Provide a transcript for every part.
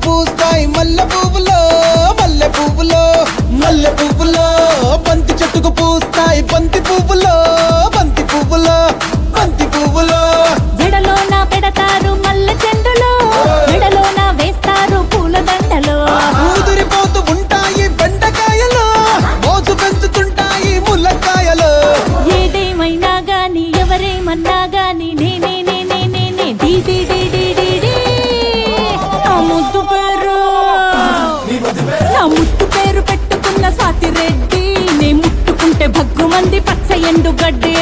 పూస్తాయి మల్లె పువ్వులో మల్లె పువ్వులో మల్లె పువ్వులో బంతి చెట్టుకు పూస్తాయి బంతి పువ్వులో బంతి పువ్వులో బంతి పువ్వులో జడలోన పెడతారు మల్లె చెండులో మెడలోన వేస్తారు పూల దండలో ఊదిరిపోతూ ఉంటాయి బెండకాయలు మోసు పెంచుతుంటాయి ముల్లకాయలు ఏదేమైనా గాని ఎవరేమన్నా గాని నేనే నేనే నేనే డీ డీ డీ డీ డీ డీ. నా ముద్దు పేరు నా ముద్దు పేరు పెట్టుకున్న స్వాతి రెడ్డి నే ముట్టుకుంటే భగ్గుమంది పచ్చ ఎండు గడ్డి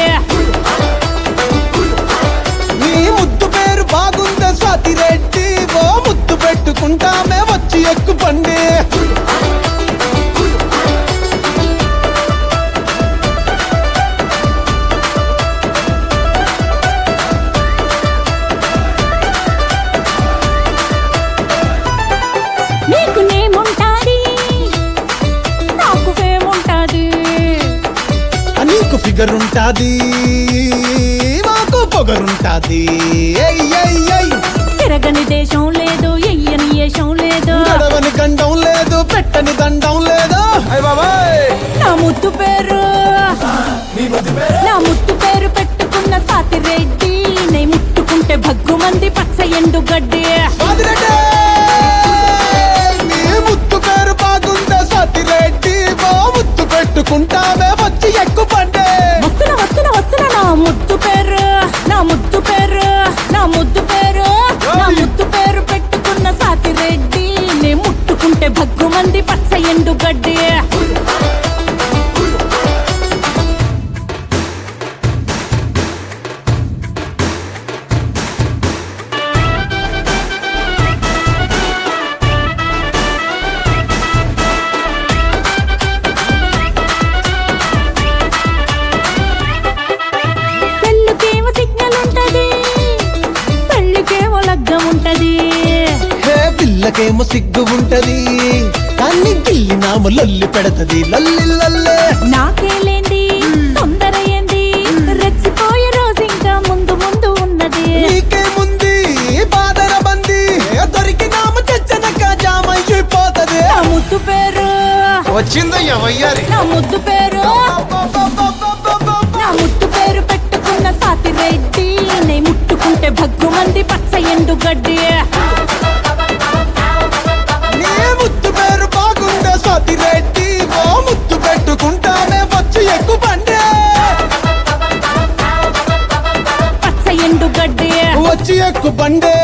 నీ ముద్దు పేరు బాగుందా స్వాతి రెడ్డి ఓ ముద్దు పెట్టుకుంటామే వచ్చి ఎక్కు పండి నీకు నేముంటాది నాకు ఫేముంటాది నీకు ఫిగర్ ఉంటాది మాకు పొగరుంటాది ఏయ్ ఏయ్ ఏయ్ తిరగని దేశం లేదు ఎయ్యని ఏషం లేదు గడవని గండం లేదు పెట్టని దండం లేదు అయ్ బాబాయ్ నా ముద్దు పేరు నా ముద్దు పేరు పెట్టుకున్న సాతి రెడ్డి నే ముట్టుకుంటే భగ్గుమంది పచ్చ ఎండు గడ్డి స్వాతిరెడ్డి నీ ముద్దు పేరు బాగుందా స్వాతిరెడ్డి ఓ ముద్దు పెట్టుకుంటామే వచ్చి ఎక్కు పండే వస్తున్నా వస్తున్నా వస్తున్నా నా ముద్దు పేరు నా ముద్దు పేరు నా ముద్దు పేరు నా ముద్దు పేరు పెట్టుకున్న సాతి రెడ్డి నే ముట్టుకుంటే భగ్గుమంది పచ్చ ఎండు గడ్డి సెల్లుకేమో సిగ్నల్ ఉంటది పెళ్ళికేమో లగ్గం ఉంటది హే పిల్లకేమో సిగ్గు ఉంటది కానీ గిల్లినాము లొల్లి పెడతది లల్లి లల్లే నాకేలేంది తొందర ఏంది రెచ్చిపోయే రోజు ఇంకా ముందు ముందు ఉన్నది నీకేముంది బాదర బంది దొరికినాము తెచ్చనక జామైపోతది నా ముద్దు పేరు వచ్చిందో ఎవయ్యారి నా ముద్దు పేరు నా ముద్దు పేరు పెట్టుకున్న సాతి రెడ్డి నే ముట్టుకుంటే భగ్గుమంది పచ్చ ఎండు గడ్డి నీ ముద్దు పేరు బాగుందా స్వాతి రెడ్డి ఓ ముద్దు పెట్టుకుంటానే వచ్చి ఎక్కు పండే పచ్చ ఎండు గడ్డి వచ్చి ఎక్కు పండే